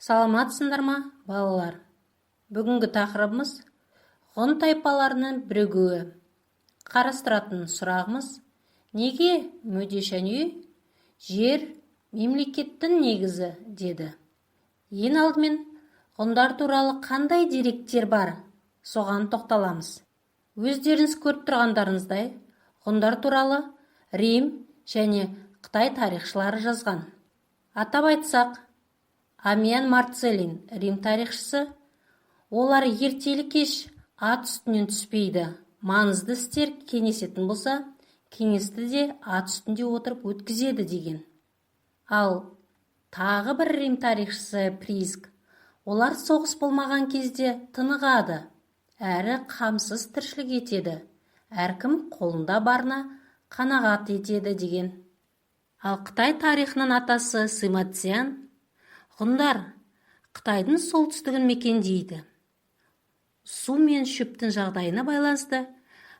Саламатсыңдар ма, балалар? Бүгінгі тақырыбымыз ғұн тайпаларының бірігуі. Қарастыратын сұрағымыз: неге Мөде-Шәнүй жер мемлекеттің негізі деді? Ең алдымен ғұндар туралы қандай деректер бар? Соған тоқталамыз. Өздеріңіз көріп тұрғандарыңыздай, ғұндар туралы Рим және Қытай тарихшылары жазған. Атап айтсақ, Амиан Марцелин, Рим тарихшысы, олар ертелі-кеш ат үстінен түспейді. Маңызды істер кеңесетін болса, кеңесті де ат үстінде отырып өткізеді деген. Ал тағы бір Рим тарихшысы Приск, олар соғыс болмаған кезде тынығады, әрі қамсыз тіршілік етеді. Әркім қолында барына қанағат етеді деген. Ал Қытай тарихының атасы Сыма Цзянь, ғұндар Қытайдың солтүстігін мекендейді. Су мен шөптің жағдайына байланысты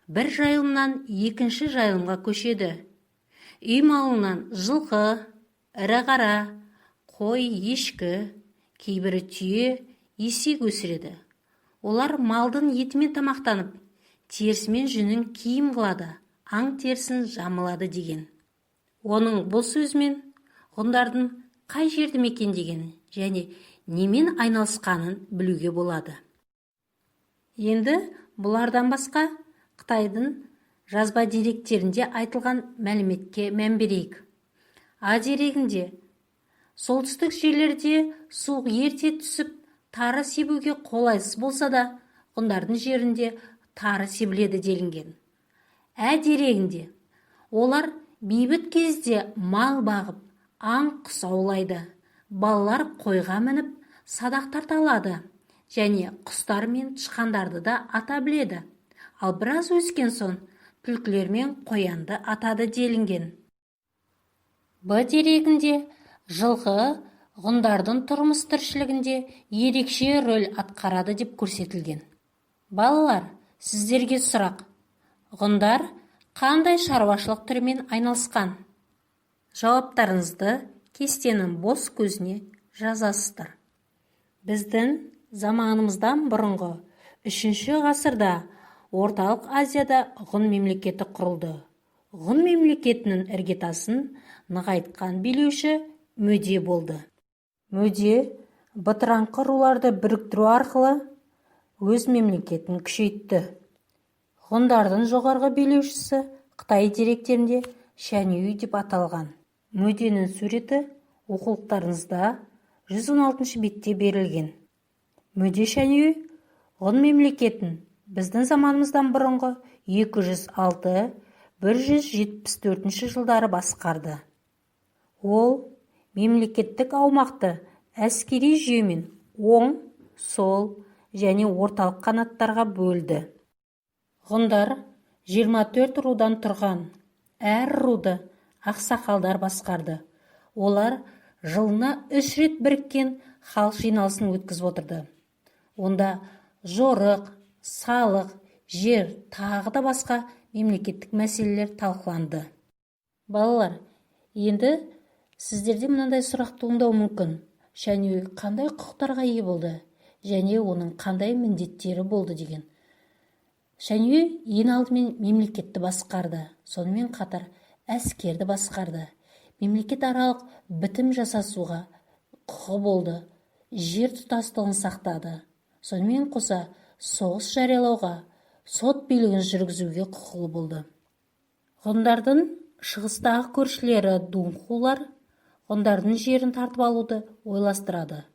бір жайылымнан екінші жайылымға көшеді. Үй малынан жылқы, ірі қара, қой, ешкі, кейбірі түйе, есек өсіреді. Олар малдың етімен тамақтанып, терісімен жүнін киім қылады, аң терісін жамылады деген. Оның бұл сөзімен ғұндардың қай жерді мекендегенін және немен айналысқанын білуге болады. Енді бұлардан басқа Қытайдың жазба деректерінде айтылған мәліметке мән берейік. А дерегінде солтүстік жерлерде су ерте түсіп, тары себуге қолайсыз болса да, ғұндардың жерінде тары себіледі делінген. Ә дерегінде олар бейбіт кезде мал бағып, аң құс аулайды, балалар қойға мініп садақтар талады және құстар мен тышқандарды да ата біледі. Ал біраз өскен соң түлкілер мен қоянды атады делінген. Б дерегінде жылқы ғұндардың тұрмыс тіршілігінде ерекше рөл атқарады деп көрсетілген. Балалар, сіздерге сұрақ: ғұндар қандай шаруашылық түрімен айналысқан? Жауаптарыңызды кестенің бос көзіне жазасыздар. Біздің заманымыздан бұрынғы 3 ғасырда Орталық Азияда ғұн мемлекеті құрылды. Ғұн мемлекетінің іргетасын нығайтқан билеуші Мөде болды. Мөде бытыраңқы руларды біріктіру арқылы өз мемлекетін күшейтті. Ғұндардың жоғарғы билеушісі Қытай деректерінде Шәнүй деп аталған. Мөденің суреті оқулықтарыңызда 116 бетте берілген. Мөде-Шәнүй ғұн мемлекетін біздің заманымыздан бұрынғы 206-174 жылдары басқарды. Ол мемлекеттік аумақты әскери жүйемен оң, сол және орталық қанаттарға бөлді. Ғұндар 24 рудан тұрған. Әр руды ақсақалдар басқарды. Олар жылына 3 рет біріккен халық жиналысын өткізіп отырды. Онда жорық, салық, жер, тағы да басқа мемлекеттік мәселелер талқыланды. Балалар, енді сіздерде мынандай сұрақ туындауы мүмкін: Шәнүй қандай құқықтарға ие болды және оның қандай міндеттері болды деген. Шәнүй ең алдымен мемлекетті басқарды, сонымен қатар әскерді басқарды. Мемлекет аралық бітім жасасуға құқы болды, жер тұтастығын сақтады. Сонымен қоса соғыс жариялауға, сот билігін жүргізуге құқылы болды. Ғұндардың шығыстағы көршілері дунхулар ғұндардың жерін тартып алуды ойластырады.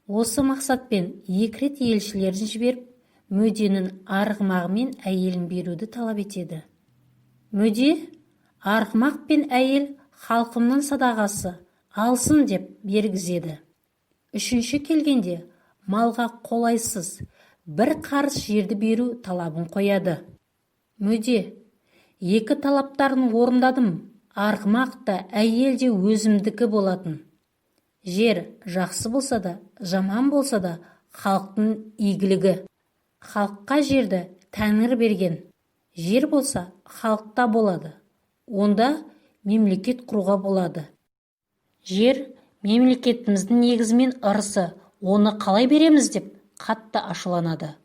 Осы мақсатпен 2 рет елшілерін жіберіп, Мөденің арғымағы мен әйелін беруді талап етеді. Мөде арғымақ пен әйел халқымның садағасы алсын деп бергізеді. 3-ші келгенде малға қолайсыз бір қарыс жерді беру талабын қояды. Мөде: 2 талаптарын орындадым, арғымақ та әйел де өзімдікі болатын. Жер жақсы болса да, жаман болса да халықтың игілігі. Халыққа жерді Тәңір берген. Жер болса халықта болады. Онда мемлекет құруға болады. Жер Мемлекетіміздің негізімен ырысы, оны қалай береміз деп қатты ашуланады.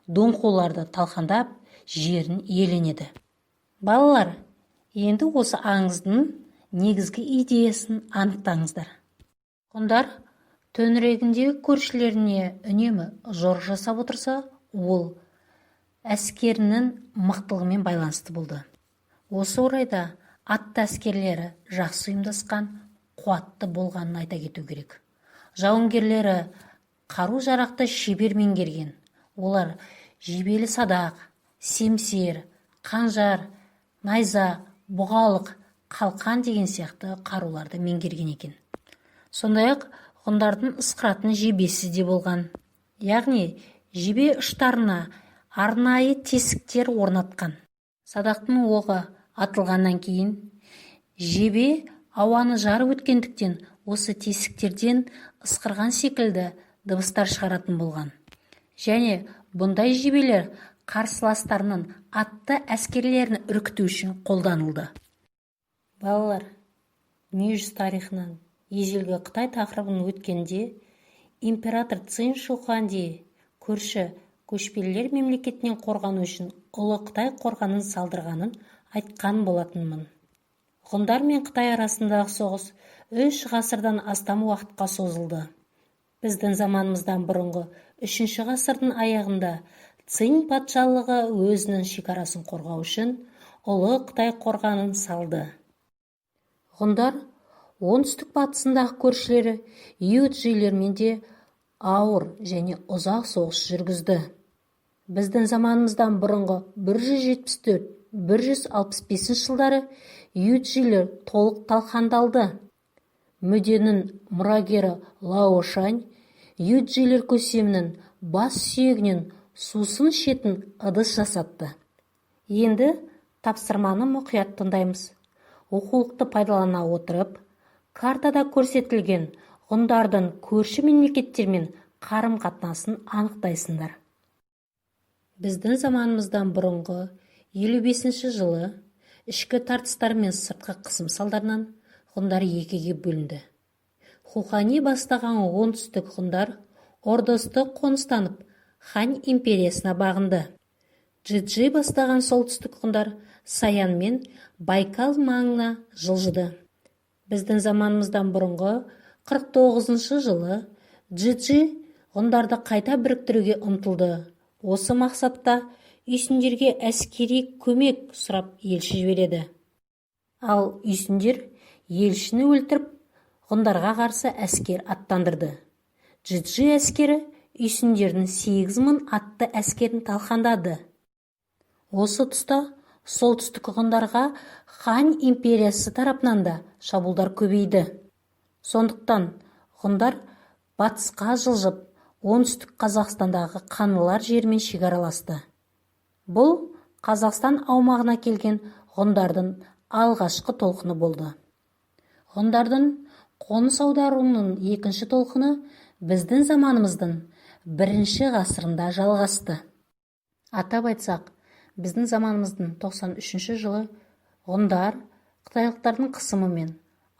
Доңқуларды талқандап, жерін иеленеді. Балалар, енді осы аңыздың негізгі идеясын анықтаңыздар. Ғұндар төңірегіндегі көршілеріне үнемі жорық жасап отырса, ол әскерінің мықтылығымен байланысты болды. Осы орайда атты әскерлері жақсы ұйымдасқан, қуатты болғанын айта кету керек. Жауынгерлері қару-жарақты шебер меңгерген. Олар жебелі садақ, семсер, қанжар, найза, бұғалық, қалқан деген сияқты қаруларды меңгерген екен. Сондай-ақ ғұндардың ысқыратын жебесі де болған. Яғни жебе ұштарына арнайы тесіктер орнатқан. Садақтың оғы атылғаннан кейін жебе ауаны жарып өткендіктен осы тесіктерден ысқырған секілді дыбыстар шығаратын болған. Және бұндай жебелер қарсыластарының атты әскерлерін үркіту үшін қолданылды. Балалар, дүниежүзі тарихынан ежелгі Қытай тақырыбын өткенде император Цин Шуханди көрші көшпелілер мемлекетінен қорғану үшін ұлы Қытай қорғанын салдырғанын айтқан болатынмын. Ғұндар мен Қытай арасындағы соғыс 3 ғасырдан астам уақытқа созылды. Біздің заманымыздан бұрынғы 3 ғасырдың аяғында Цин патшалығы өзінің шекарасын қорғау үшін ұлы Қытай қорғанын салды. Ғұндар оңтүстік батысындағы көршілері юджилермен де ауыр және ұзақ соғыс жүргізді. Біздің заманымыздан бұрынғы 174-165 жылдары юджилер толық талқандалды. Мүденің мұрагері Лао Шань юджилер көсемінің бас сүйегінен сусын шетін ыдыс жасатты. Енді тапсырманы мұқият тыңдаймыз. Оқулықты пайдалана отырып, картада көрсетілген ғұндардың көрші мемлекеттермен қарым-қатынасын анықтайсыңдар. Біздің заманымыздан бұрынғы 55 жылы ішкі тартыстар мен сыртқы қысым салдарынан ғұндар екіге бөлінді. Хухани бастаған оңтүстік ғұндар ордосты қоныстанып, Хан империясына бағынды. Джиджи бастаған солтүстік ғұндар Саян мен Байкал маңына жылжыды. Біздің заманымыздан бұрынғы 49 жылы Джиджи ғұндарды қайта біріктіруге ұмтылды. Осы мақсатта үйсіндерге әскери көмек сұрап елші жібереді. Ал үйсіндер елшіні өлтіріп, ғұндарға қарсы әскер аттандырды. Джиджи әскері үйсіндердің 8000 атты әскерін талқандады. Осы тұста солтүстік ғұндарға Хан империясы тарапынан да шабуылдар көбейді. Сондықтан ғұндар батысқа жылжып, оңтүстік Қазақстандағы Қанлылар жерімен шекараласты. Бұл Қазақстан аумағына келген ғұндардың алғашқы толқыны болды. Ғұндардың қоныс аударуының екінші толқыны біздің заманымыздың 1 ғасырында жалғасты. Атап айтсақ, біздің заманымыздың 93 жылы ғұндар қытайлықтардың қысымымен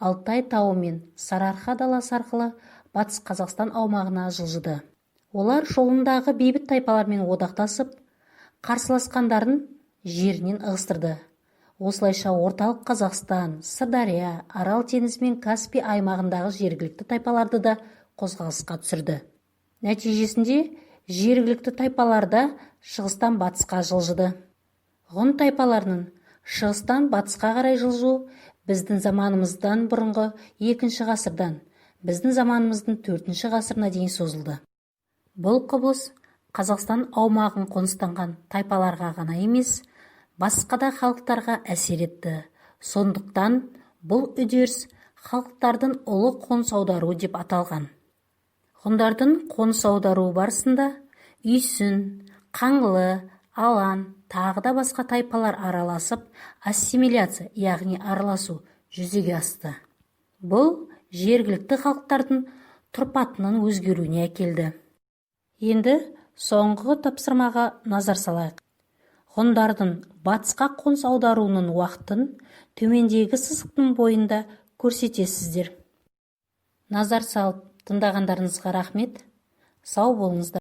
Алтай тауы мен Сарыарқа даласы арқылы батыс Қазақстан аумағына жылжыды. Олар жолындағы бейбіт тайпалармен одақтасып, қарсыласқандарын жерінен ығыстырды. Осылайша орталық Қазақстан, Сырдария, Арал теңізі мен Каспий аймағындағы жергілікті тайпаларды да қозғалысқа түсірді. Нәтижесінде жергілікті тайпаларда шығыстан батысқа жылжыды. Ғұн тайпаларының шығыстан батысқа қарай жылжуы біздің заманымыздан бұрынғы 2 ғасырдан біздің заманымыздың 4 ғасырына дейін созылды. Бұл құбылыс Қазақстан аумағын қоныстанған тайпаларға ғана емес, басқа да халықтарға әсер етті. Сондықтан бұл үдеріс халықтардың ұлы қоныс аударуы деп аталған. Ғұндардың қоныс аударуы барысында Үйсін, Қаңлы, Алан, тағы да басқа тайпалар араласып, ассимиляция, яғни араласу жүзеге асты. Бұл жергілікті халықтардың тұрпатының өзгеруіне әкелді. Енді соңғы тапсырмаға назар салайық. Ғұндардың батысқа қоныс аударуының уақытын төмендегі сызықтың бойында көрсетесіздер. назар салып тыңдағандарыңызға рахмет. Сау болыңыздар.